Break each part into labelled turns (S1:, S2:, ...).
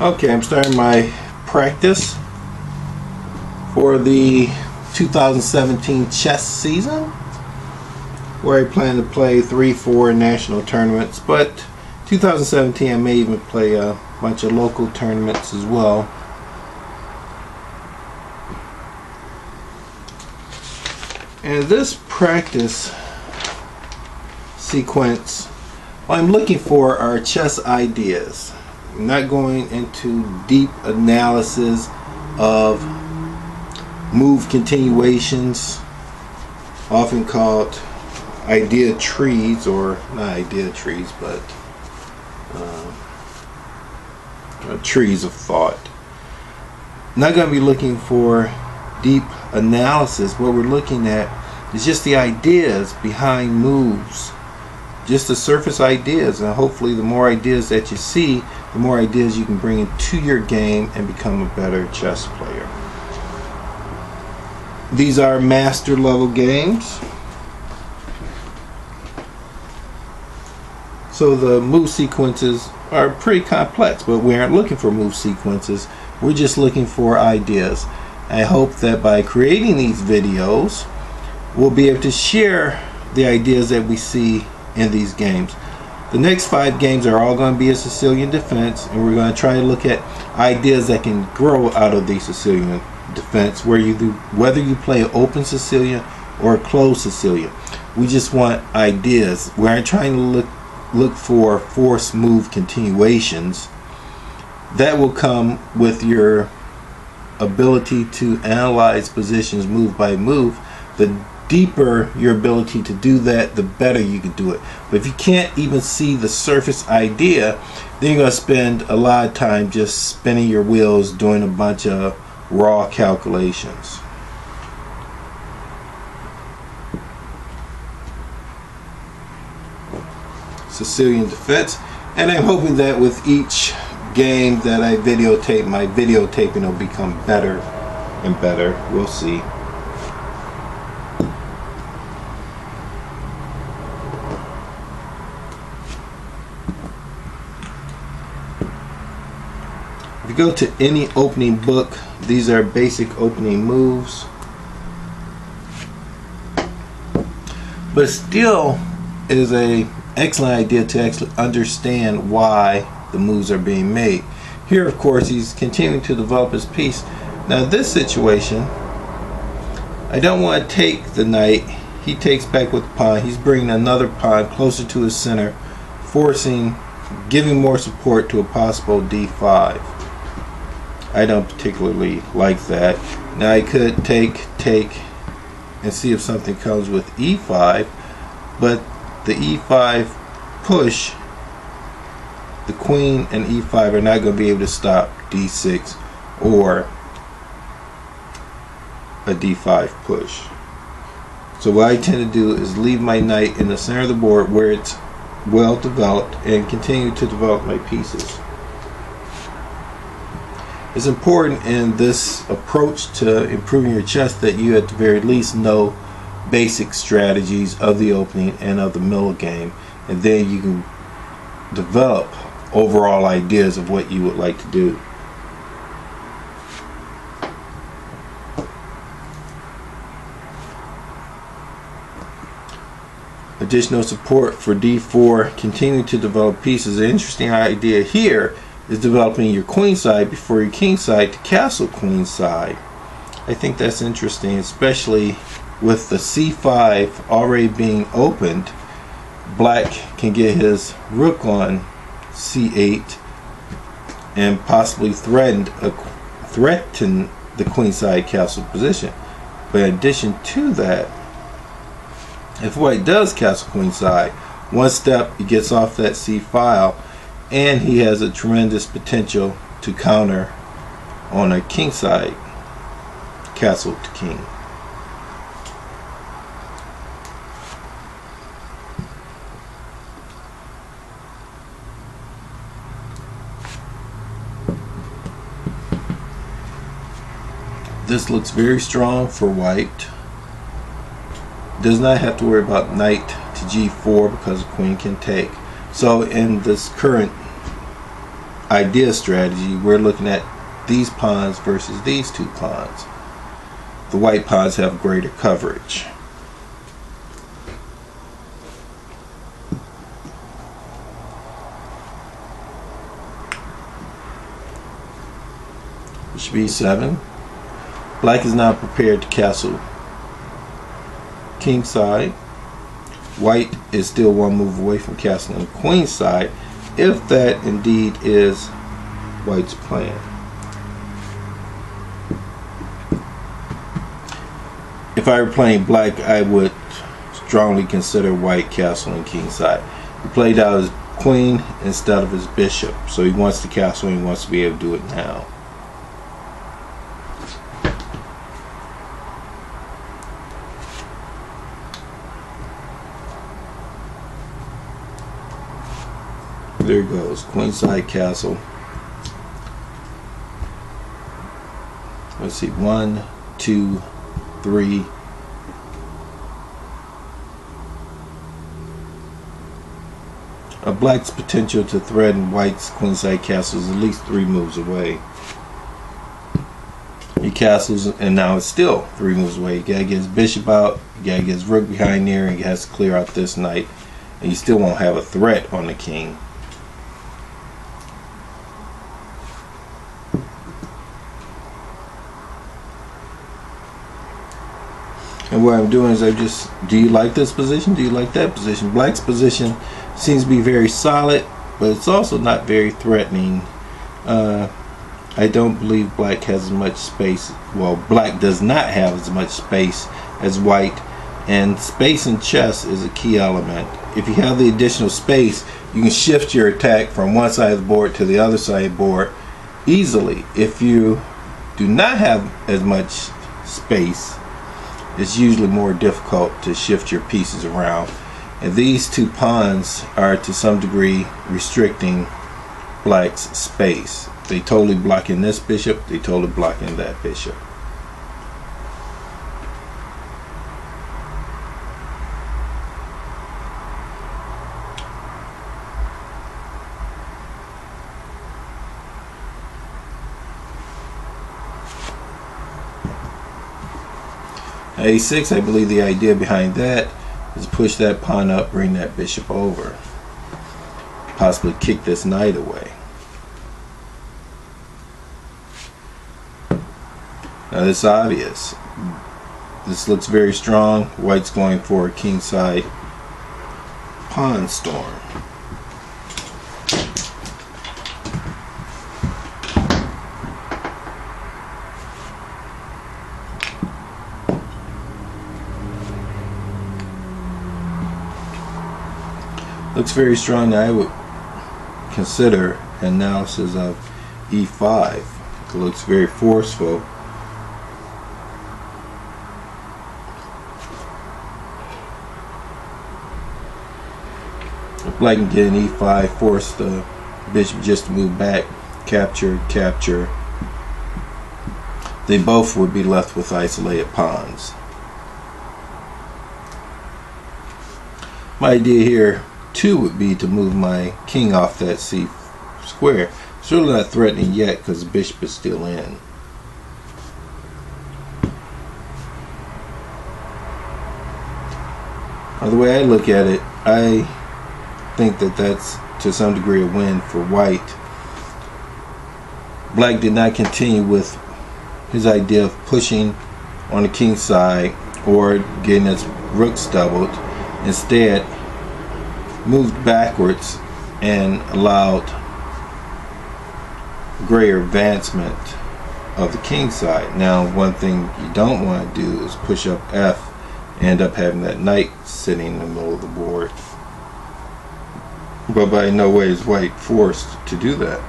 S1: Okay, I'm starting my practice for the 2017 chess season, where I plan to play 3-4 national tournaments, but 2017 I may even play a bunch of local tournaments as well. And this practice sequence, what I'm looking for are chess ideas. I'm not going into deep analysis of move continuations, often called idea trees, or not idea trees, but trees of thought. I'm not going to be looking for deep analysis. What we're looking at is just the ideas behind moves, just the surface ideas, and hopefully the more ideas that you see, the more ideas you can bring into your game and become a better chess player. These are master level games, so the move sequences are pretty complex, but we aren't looking for move sequences. We're just looking for ideas. I hope that by creating these videos, we'll be able to share the ideas that we see in these games. The next 5 games are all going to be a Sicilian defense, and we're going to try to look at ideas that can grow out of the Sicilian defense, whether you play an open Sicilian or a closed Sicilian. We just want ideas. We aren't trying to look for force move continuations. That will come with your ability to analyze positions move by move. The deeper your ability to do that, the better you can do it. But if you can't even see the surface idea, then you're going to spend a lot of time just spinning your wheels doing a bunch of raw calculations. Sicilian defense, and I'm hoping that with each game that I videotape, my videotaping will become better and better. We'll see. If you go to any opening book, these are basic opening moves, but still is a excellent idea to actually understand why the moves are being made. Here, of course, he's continuing to develop his piece. Now, this situation, I don't want to take the knight. He takes back with the pawn. He's bringing another pawn closer to his center, giving more support to a possible d5. I don't particularly like that. Now, I could take, and see if something comes with e5, but the e5 push, the queen and e5 are not going to be able to stop d6 or a d5 push. So what I tend to do is leave my knight in the center of the board where it's well developed and continue to develop my pieces. It's important in this approach to improving your chess that you at the very least know basic strategies of the opening and of the middle game, and then you can develop overall ideas of what you would like to do. Additional support for d4, continue to develop pieces. An interesting idea here is developing your queen side before your king side to castle queen side. I think that's interesting, especially with the c5 already being opened. Black can get his rook on c8 and possibly threaten the queenside castle position. But in addition to that, if white does castle queenside, one step he gets off that c file, and he has a tremendous potential to counter on a kingside castle to king. This looks very strong for white. Does not have to worry about knight to g4 because the queen can take. So in this current idea strategy, we're looking at these pawns versus these two pawns. The white pawns have greater coverage. Bishop b7. Black is now prepared to castle king side. White is still one move away from castling queen side, if that indeed is white's plan. If I were playing black, I would strongly consider white castling king side. He played out his queen instead of his bishop, so he wants to castle and he wants to be able to do it now. There it goes, queenside castle. Let's see, 1, 2, 3. Black's potential to threaten white's queenside castle is at least 3 moves away. He castles, and now it's still 3 moves away. You gotta get his bishop out, you gotta get his rook behind there, and he has to clear out this knight, and you still won't have a threat on the king. And what I'm doing is do you like this position? Do you like that position? Black's position seems to be very solid, but it's also not very threatening. I don't believe black has as much space. Well, black does not have as much space as white, and space in chess is a key element. If you have the additional space, you can shift your attack from one side of the board to the other side of the board easily. If you do not have as much space, it's usually more difficult to shift your pieces around. And these two pawns are to some degree restricting black's space. They totally blocking this bishop, they totally blocking that bishop. A6, I believe the idea behind that is push that pawn up, bring that bishop over, possibly kick this knight away. Now this is obvious. This looks very strong. White's going for a kingside pawn storm. Looks very strong. I would consider analysis of e5. It looks very forceful. If black can get an e5, force the bishop just to move back, capture, capture, they both would be left with isolated pawns. My idea here too would be to move my king off that c square. It's really not threatening yet because the bishop is still in. Now, the way I look at it, I think that that's to some degree a win for white. Black did not continue with his idea of pushing on the king side or getting his rooks doubled. Instead, moved backwards and allowed greater advancement of the king side. Now, one thing you don't want to do is push up F and end up having that knight sitting in the middle of the board. But by no way is white forced to do that.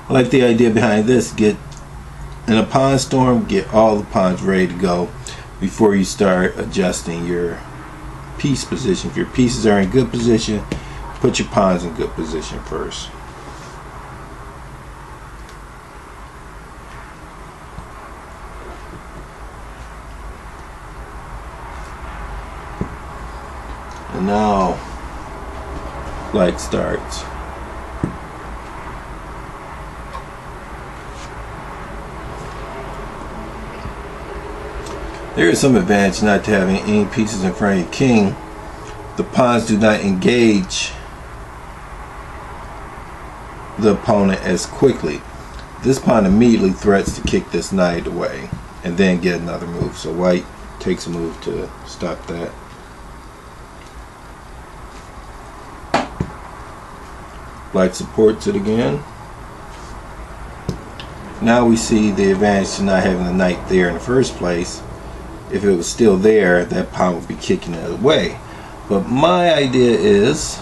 S1: I like the idea behind this. Get in a pawn storm, get all the pawns ready to go before you start adjusting your piece position. If your pieces are in good position, put your pawns in good position first. And now black starts. There is some advantage not to having any pieces in front of your king. The pawns do not engage the opponent as quickly. This pawn immediately threats to kick this knight away and then get another move. So white takes a move to stop that. Black supports it again. Now we see the advantage to not having the knight there in the first place. If it was still there, that pawn would be kicking it away. But my idea is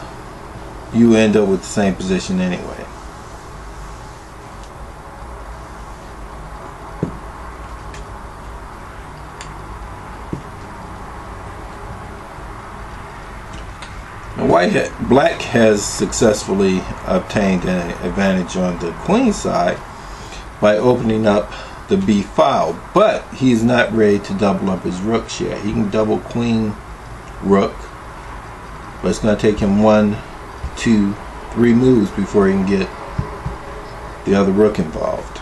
S1: you end up with the same position anyway. Now black has successfully obtained an advantage on the queen side by opening up the b file, but he's not ready to double up his rooks yet. He can double queen rook, but it's going to take him 1, 2, 3 moves before he can get the other rook involved.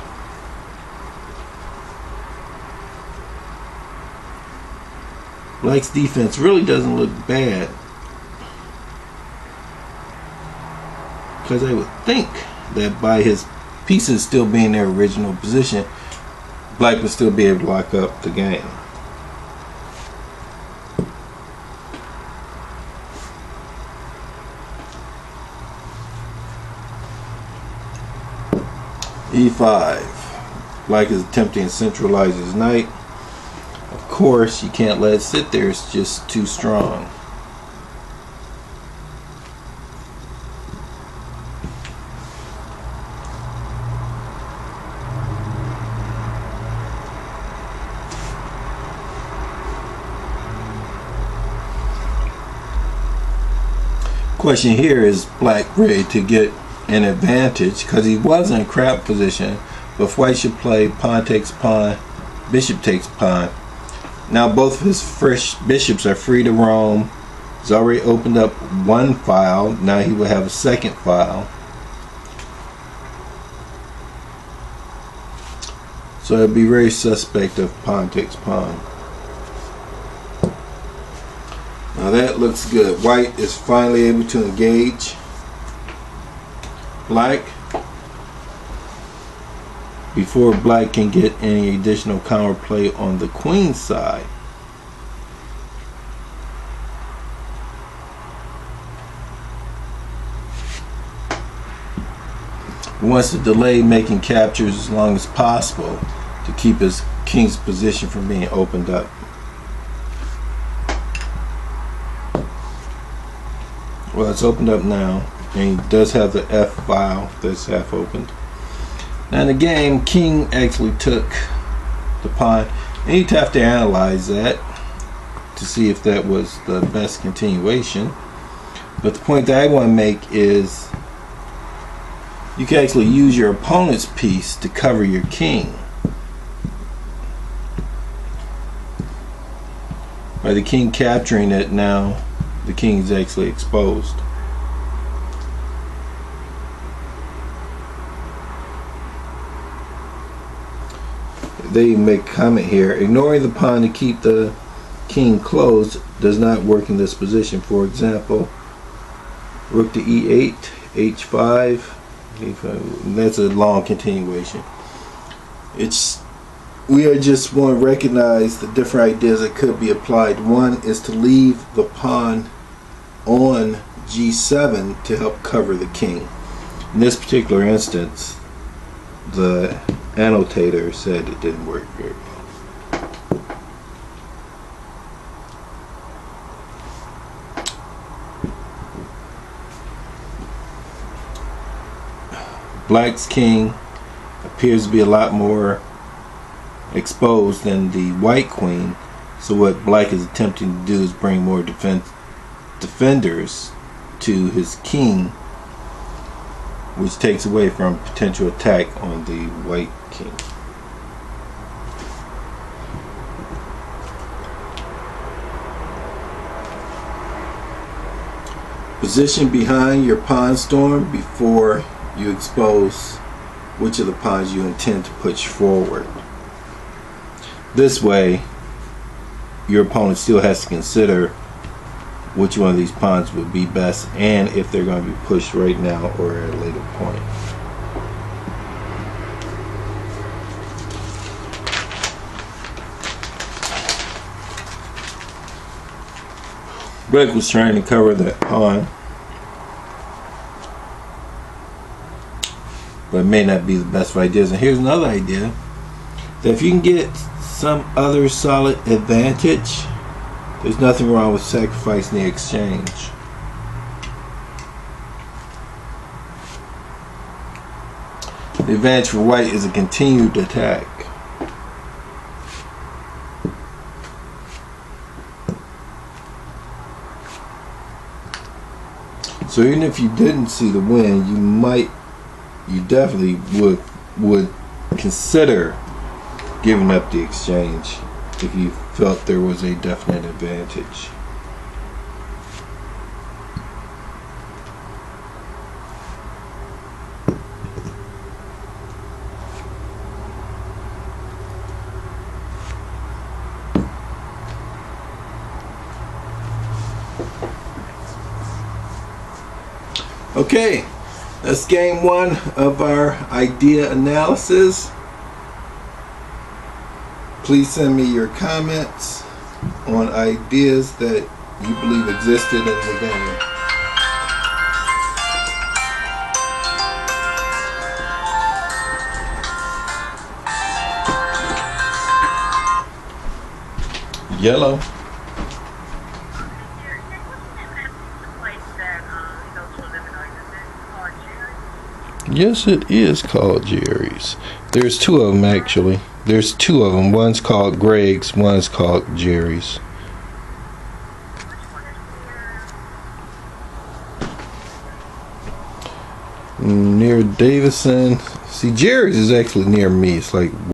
S1: Black's defense really doesn't look bad, because I would think that by his pieces still being in their original position, black would still be able to lock up the game. e5. Black is attempting to centralize his knight. Of course, you can't let it sit there, it's just too strong. Question here, is black ready to get an advantage, because he was in a crap position, but if white should play pawn takes pawn, bishop takes pawn. Now both of his fresh bishops are free to roam. He's already opened up one file, now he will have a second file. So it'll be very suspect of pawn takes pawn. Now that looks good. White is finally able to engage black before black can get any additional counterplay on the queen side. He wants to delay making captures as long as possible to keep his king's position from being opened up. Well, it's opened up now, and he does have the F file that's half opened. Now in the game, king actually took the pawn, and you'd have to analyze that to see if that was the best continuation. But the point that I want to make is you can actually use your opponent's piece to cover your king. By the king capturing it, now the king is actually exposed. They make a comment here, ignoring the pawn to keep the king closed does not work in this position. For example, rook to e8, h5, e5. That's a long continuation. We are just want to recognize the different ideas that could be applied. One is to leave the pawn on g7 to help cover the king. In this particular instance, the annotator said it didn't work very well. Black's king appears to be a lot more exposed than the white queen, so what black is attempting to do is bring more defenders to his king, which takes away from potential attack on the white king. Position behind your pond storm before you expose which of the ponds you intend to push forward. This way, your opponent still has to consider which one of these ponds would be best and if they're going to be pushed right now or at a later point. Rick was trying to cover that pond, but it may not be the best of ideas. And here's another idea, that if you can get some other solid advantage, there's nothing wrong with sacrificing the exchange. The advantage for white is a continued attack. So even if you didn't see the win, you definitely would consider giving up the exchange if you felt there was a definite advantage. Okay, that's game one of our idea analysis. Please send me your comments on ideas that you believe existed in the game. Yellow. Yes, it is called Jerry's. There's two of them actually. There's two of them. One's called Greg's, one's called Jerry's. Near Davison. See, Jerry's is actually near me. It's like